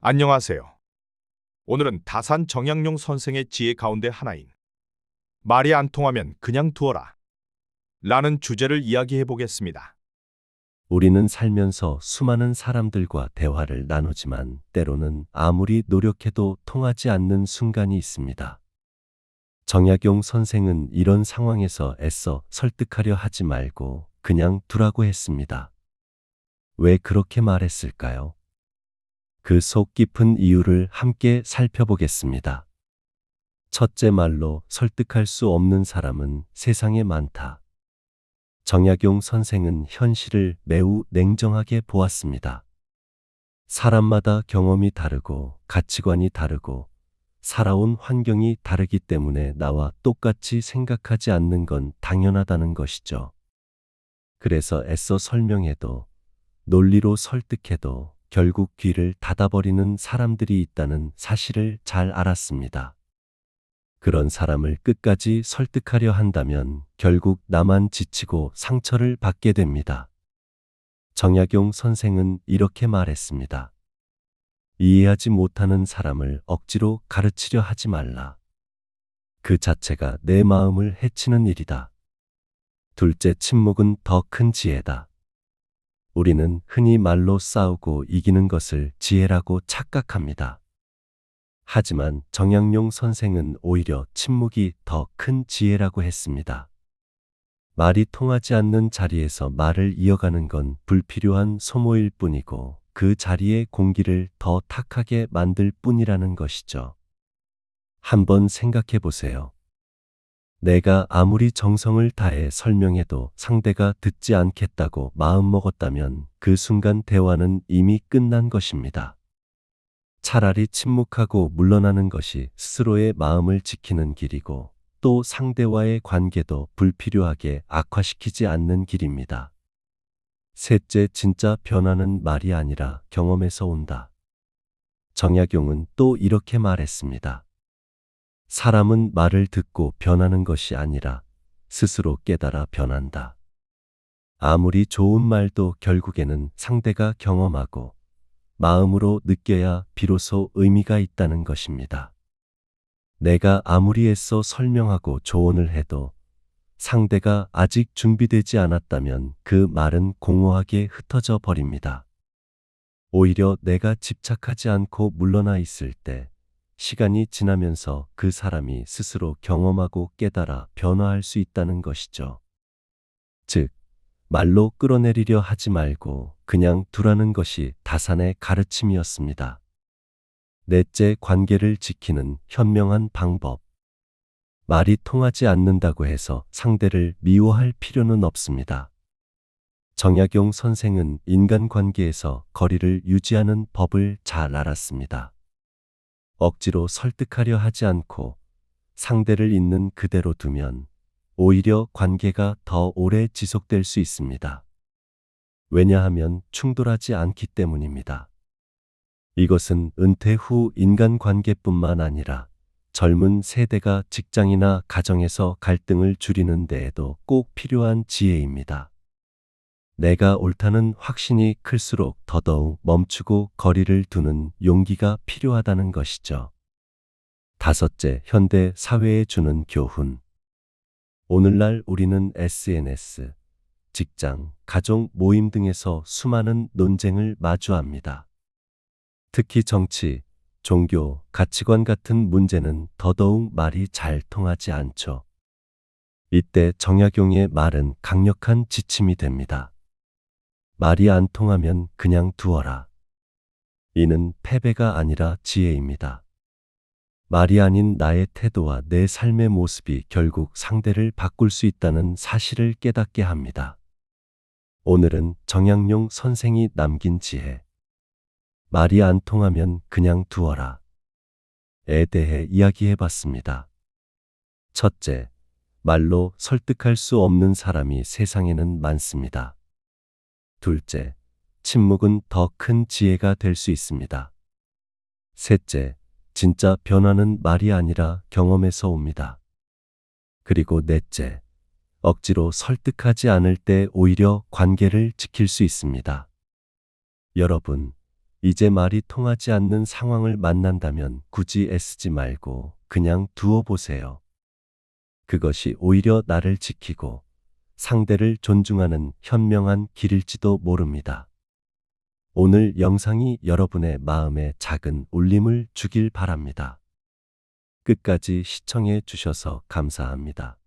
안녕하세요. 오늘은 다산 정약용 선생의 지혜 가운데 하나인 말이 안 통하면 그냥 두어라 라는 주제를 이야기해 보겠습니다. 우리는 살면서 수많은 사람들과 대화를 나누지만 때로는 아무리 노력해도 통하지 않는 순간이 있습니다. 정약용 선생은 이런 상황에서 애써 설득하려 하지 말고 그냥 두라고 했습니다. 왜 그렇게 말했을까요? 그 속 깊은 이유를 함께 살펴보겠습니다. 첫째, 말로 설득할 수 없는 사람은 세상에 많다. 정약용 선생은 현실을 매우 냉정하게 보았습니다. 사람마다 경험이 다르고 가치관이 다르고 살아온 환경이 다르기 때문에 나와 똑같이 생각하지 않는 건 당연하다는 것이죠. 그래서 애써 설명해도 논리로 설득해도 결국 귀를 닫아버리는 사람들이 있다는 사실을 잘 알았습니다. 그런 사람을 끝까지 설득하려 한다면 결국 나만 지치고 상처를 받게 됩니다. 정약용 선생은 이렇게 말했습니다. 이해하지 못하는 사람을 억지로 가르치려 하지 말라. 그 자체가 내 마음을 해치는 일이다. 둘째, 침묵은 더 큰 지혜다. 우리는 흔히 말로 싸우고 이기는 것을 지혜라고 착각합니다. 하지만 정약용 선생은 오히려 침묵이 더 큰 지혜라고 했습니다. 말이 통하지 않는 자리에서 말을 이어가는 건 불필요한 소모일 뿐이고 그 자리의 공기를 더 탁하게 만들 뿐이라는 것이죠. 한번 생각해 보세요. 내가 아무리 정성을 다해 설명해도 상대가 듣지 않겠다고 마음먹었다면 그 순간 대화는 이미 끝난 것입니다. 차라리 침묵하고 물러나는 것이 스스로의 마음을 지키는 길이고 또 상대와의 관계도 불필요하게 악화시키지 않는 길입니다. 셋째, 진짜 변화는 말이 아니라 경험에서 온다. 정약용은 또 이렇게 말했습니다. 사람은 말을 듣고 변하는 것이 아니라 스스로 깨달아 변한다. 아무리 좋은 말도 결국에는 상대가 경험하고 마음으로 느껴야 비로소 의미가 있다는 것입니다. 내가 아무리 애써 설명하고 조언을 해도 상대가 아직 준비되지 않았다면 그 말은 공허하게 흩어져 버립니다. 오히려 내가 집착하지 않고 물러나 있을 때 시간이 지나면서 그 사람이 스스로 경험하고 깨달아 변화할 수 있다는 것이죠. 즉, 말로 끌어내리려 하지 말고 그냥 두라는 것이 다산의 가르침이었습니다. 넷째, 관계를 지키는 현명한 방법. 말이 통하지 않는다고 해서 상대를 미워할 필요는 없습니다. 정약용 선생은 인간관계에서 거리를 유지하는 법을 잘 알았습니다. 억지로 설득하려 하지 않고 상대를 있는 그대로 두면 오히려 관계가 더 오래 지속될 수 있습니다. 왜냐하면 충돌하지 않기 때문입니다. 이것은 은퇴 후 인간관계뿐만 아니라 젊은 세대가 직장이나 가정에서 갈등을 줄이는 데에도 꼭 필요한 지혜입니다. 내가 옳다는 확신이 클수록 더더욱 멈추고 거리를 두는 용기가 필요하다는 것이죠. 다섯째, 현대 사회에 주는 교훈. 오늘날 우리는 SNS, 직장, 가족 모임 등에서 수많은 논쟁을 마주합니다. 특히 정치, 종교, 가치관 같은 문제는 더더욱 말이 잘 통하지 않죠. 이때 정약용의 말은 강력한 지침이 됩니다. 말이 안 통하면 그냥 두어라. 이는 패배가 아니라 지혜입니다. 말이 아닌 나의 태도와 내 삶의 모습이 결국 상대를 바꿀 수 있다는 사실을 깨닫게 합니다. 오늘은 정약용 선생이 남긴 지혜. 말이 안 통하면 그냥 두어라. 에 대해 이야기해 봤습니다. 첫째, 말로 설득할 수 없는 사람이 세상에는 많습니다. 둘째, 침묵은 더 큰 지혜가 될 수 있습니다. 셋째, 진짜 변화는 말이 아니라 경험에서 옵니다. 그리고 넷째, 억지로 설득하지 않을 때 오히려 관계를 지킬 수 있습니다. 여러분, 이제 말이 통하지 않는 상황을 만난다면 굳이 애쓰지 말고 그냥 두어 보세요. 그것이 오히려 나를 지키고 상대를 존중하는 현명한 길일지도 모릅니다. 오늘 영상이 여러분의 마음에 작은 울림을 주길 바랍니다. 끝까지 시청해 주셔서 감사합니다.